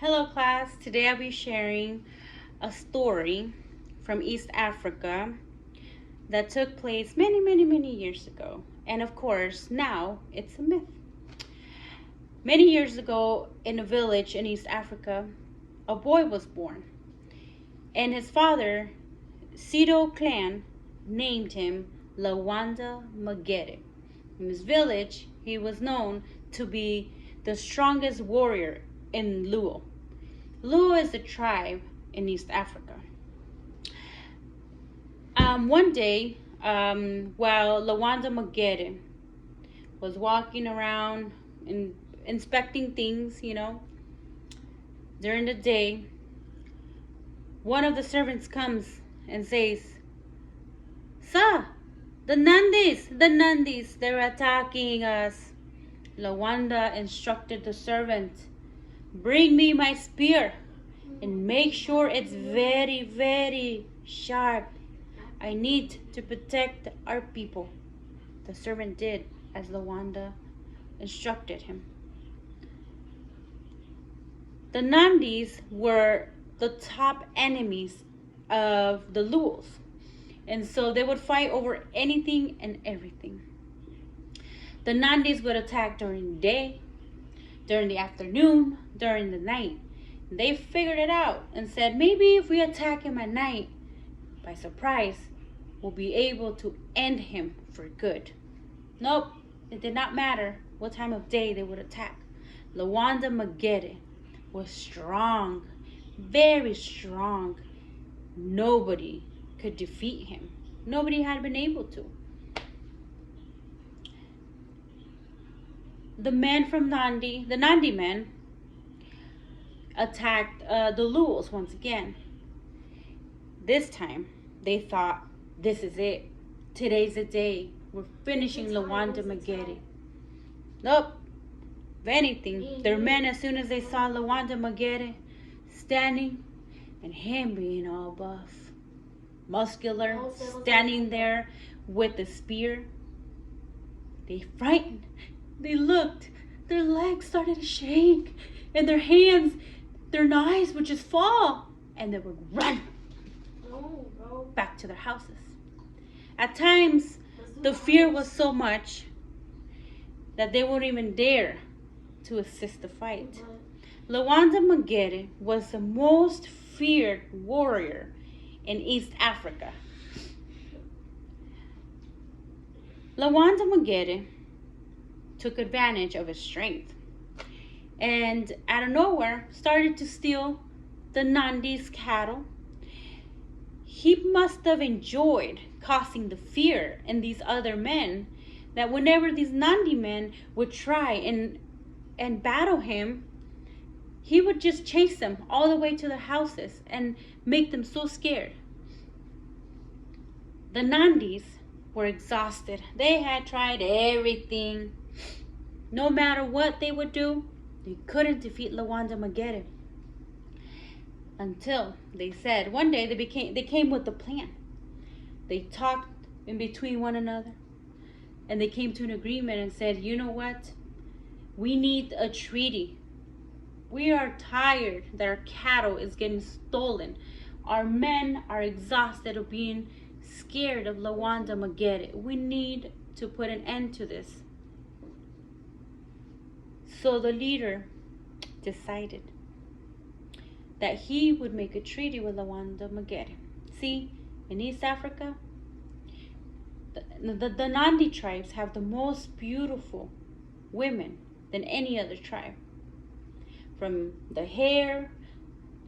Hello class, today I'll be sharing a story from East Africa that took place many years ago. And of course, now it's a myth. Many years ago in a village in East Africa, a boy was born. And his father, Sido clan, named him Luanda Magere. In his village, he was known to be the strongest warrior in Luo. Luo is a tribe in East Africa. One day, while Luanda Magere was walking around and inspecting things, during the day, one of the servants comes and says, "Sir, the Nandis, they're attacking us." Luanda instructed the servant, "Bring me my spear and make sure it's very sharp. I need to protect our people." The servant did as Luanda instructed him. The Nandis were the top enemies of the Luos, and so they would fight over anything and everything. The Nandis would attack during the day, during the afternoon, during the night. They figured it out and said, maybe if we attack him at night, by surprise, we'll be able to end him for good. Nope, it did not matter what time of day they would attack. Luanda Magere was strong, very strong. Nobody could defeat him. Nobody had been able to. The men from Nandi, the Nandi men, attacked the Luos once again. This time, they thought, this is it. Today's the day. We're finishing Luanda Magere. Nope. If anything, their men, as soon as they saw Luanda Magere standing, and him being all buff, muscular, standing there with the spear, they frightened. They looked, their legs started to shake, and their hands, their knives would just fall, and they would run back to their houses. At times, the fear was so much that they wouldn't even dare to assist the fight. Luanda Magere was the most feared warrior in East Africa. Luanda Magere took advantage of his strength and out of nowhere started to steal the Nandi's cattle. He must have enjoyed causing the fear in these other men, that whenever these Nandi men would try and battle him, he would just chase them all the way to their houses and make them so scared. The Nandis were exhausted. They had tried everything. No matter what they would do, they couldn't defeat Luanda Magere. Until they said, one day they came with a plan. They talked in between one another, and they came to an agreement and said, you know what? We need a treaty. We are tired that our cattle is getting stolen. Our men are exhausted of being scared of Luanda Magere. We need to put an end to this. So the leader decided that he would make a treaty with Luanda Magere. See, in East Africa, the Nandi tribes have the most beautiful women than any other tribe. From the hair,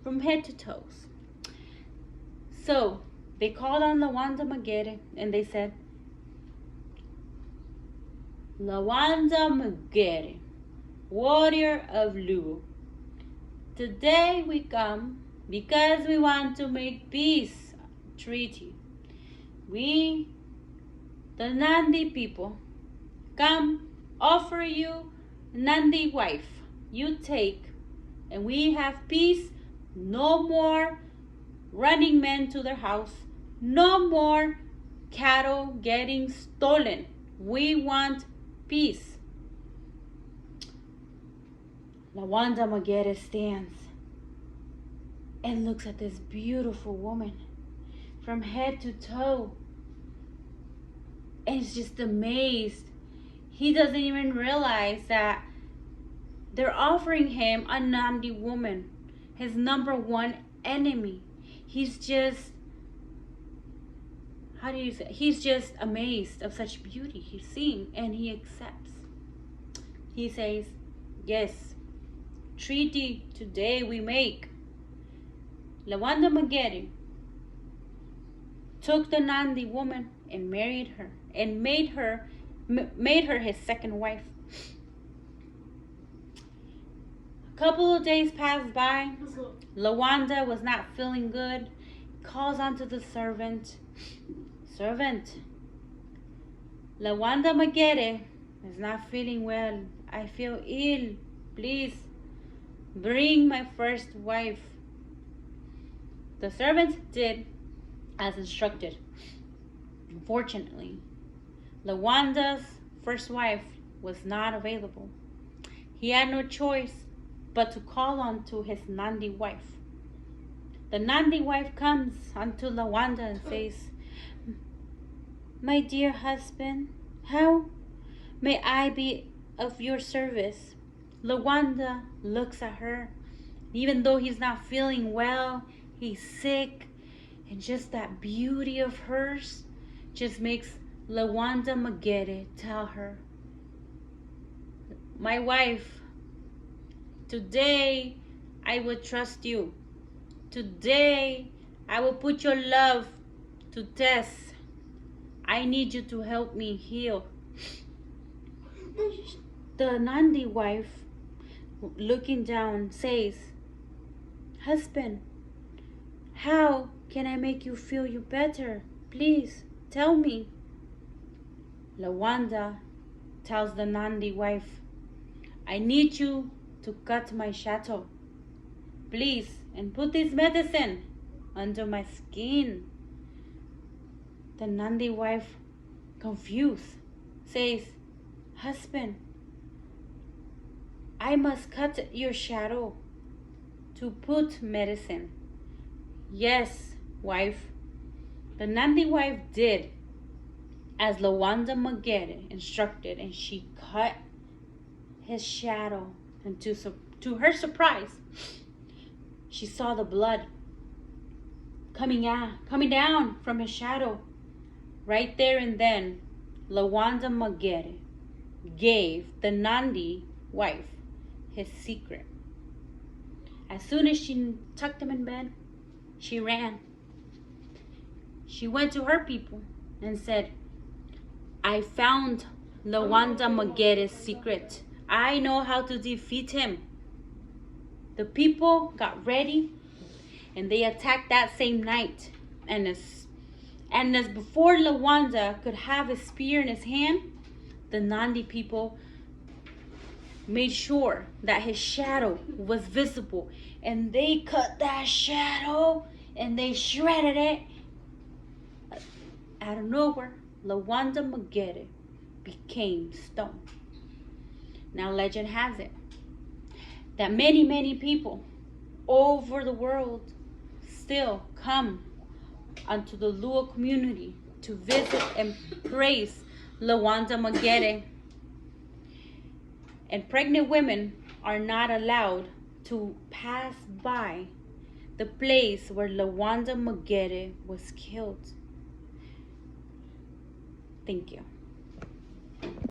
from head to toes. So they called on Luanda Magere and they said, Luanda Magere, warrior of Luo, today we come because we want to make peace treaty. We, the Nandi people, come offer you Nandi wife. You take, and we have peace. No more running men to their house. No more cattle getting stolen. We want peace. Luanda Magere stands and looks at this beautiful woman from head to toe and is just amazed. He doesn't even realize that they're offering him a Nandi woman, his number one enemy. He's just, how do you say? He's just amazed of such beauty he's seeing, and he accepts. He says, yes, treaty today we make. Luanda Magere took the Nandi woman and married her and made her his second wife. A couple of days passed by. Luanda was not feeling good. Calls onto the servant. Servant, Luanda Magere is not feeling well. I feel ill. Please bring my first wife. The servant did as instructed. Unfortunately, Luanda's first wife was not available. He had no choice but to call on to his Nandi wife. The Nandi wife comes unto Luanda and says, my dear husband, how may I be of your service? Luanda looks at her. Even though he's not feeling well, he's sick, and just that beauty of hers just makes Luanda Magere tell her, my wife, today I will trust you. Today I will put your love to test. I need you to help me heal. The Nandi wife, looking down, says, husband, how can I make you feel you better? Please tell me. Luanda tells the Nandi wife, I need you to cut my shadow, please, and put this medicine under my skin. The Nandi wife, confused, says, husband, I must cut your shadow to put medicine. Yes, wife. The Nandi wife did as Luanda Magere instructed, and she cut his shadow. And to her surprise, she saw the blood coming down from his shadow. Right there and then, Luanda Magere gave the Nandi wife his secret. As soon as she tucked him in bed, she ran. She went to her people and said, I found Luanda Magere's secret. I know how to defeat him. The people got ready and they attacked that same night. And as before Luanda could have his spear in his hand, the Nandi people made sure that his shadow was visible, and they cut that shadow and they shredded it. Out of nowhere, Luanda Magere became stone. Now legend has it that many people over the world still come unto the Lua community to visit and praise Luanda Magere. And pregnant women are not allowed to pass by the place where Luanda Magere was killed. Thank you.